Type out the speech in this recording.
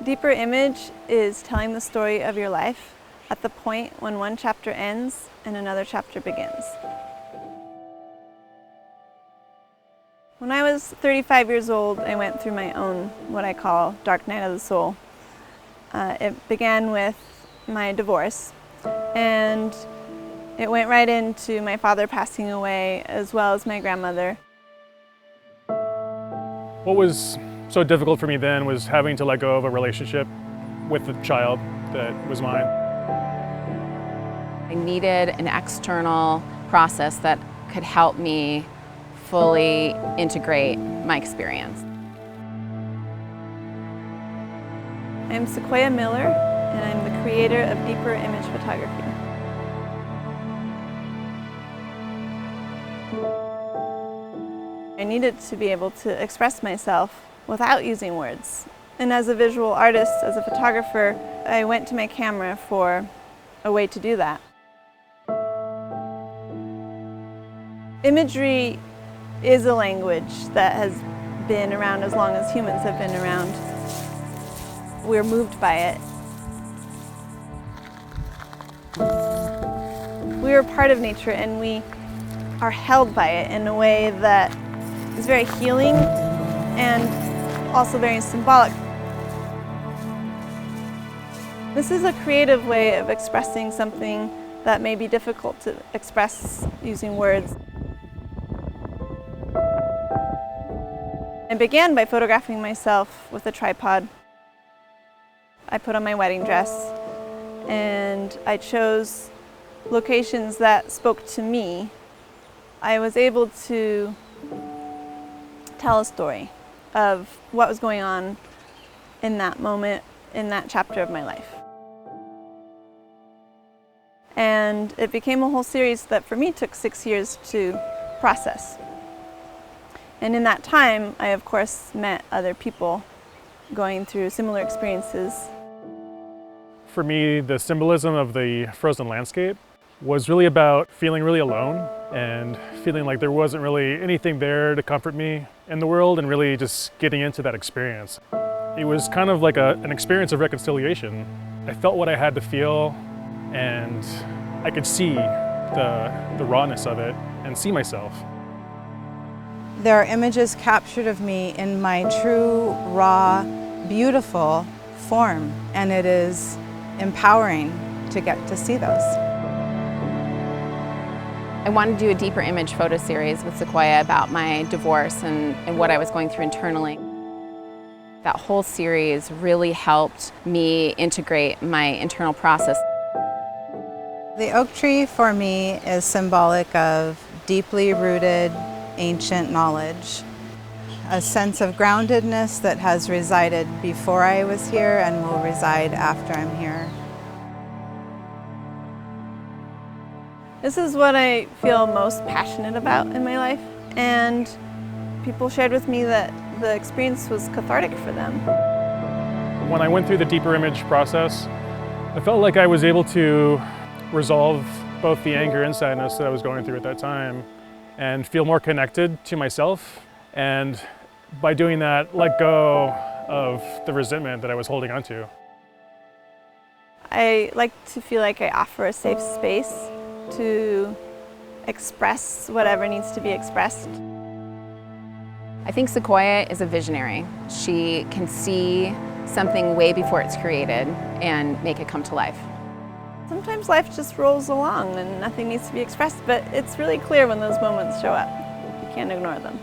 Deeper image is telling the story of your life at the point when one chapter ends and another chapter begins. When I was 35 years old, I went through my own, what I call, dark night of the soul. It began with my divorce, and it went right into my father passing away, as well as my grandmother. What was so difficult for me then was having to let go of a relationship with the child that was mine. I needed an external process that could help me fully integrate my experience. I'm Sequoia Miller, and I'm the creator of Deeper Image Photography. I needed to be able to express myself without using words. And as a visual artist, as a photographer, I went to my camera for a way to do that. Imagery is a language that has been around as long as humans have been around. We're moved by it. We are part of nature, and we are held by it in a way that is very healing and also very symbolic. This is a creative way of expressing something that may be difficult to express using words. I began by photographing myself with a tripod. I put on my wedding dress, and I chose locations that spoke to me. I was able to tell a story of what was going on in that moment, in that chapter of my life. And it became a whole series that for me took 6 years to process. And in that time, I of course met other people going through similar experiences. For me, the symbolism of the frozen landscape was really about feeling really alone and feeling like there wasn't really anything there to comfort me in the world, and really just getting into that experience. It was kind of like an experience of reconciliation. I felt what I had to feel, and I could see the rawness of it and see myself. There are images captured of me in my true, raw, beautiful form, and it is empowering to get to see those. I wanted to do a deeper image photo series with Sequoia about my divorce and what I was going through internally. That whole series really helped me integrate my internal process. The oak tree for me is symbolic of deeply rooted ancient knowledge, a sense of groundedness that has resided before I was here and will reside after I'm here. This is what I feel most passionate about in my life, and people shared with me that the experience was cathartic for them. When I went through the deeper image process, I felt like I was able to resolve both the anger and sadness that I was going through at that time, and feel more connected to myself, and by doing that, let go of the resentment that I was holding onto. I like to feel like I offer a safe space to express whatever needs to be expressed. I think Sequoia is a visionary. She can see something way before it's created and make it come to life. Sometimes life just rolls along and nothing needs to be expressed, but it's really clear when those moments show up. You can't ignore them.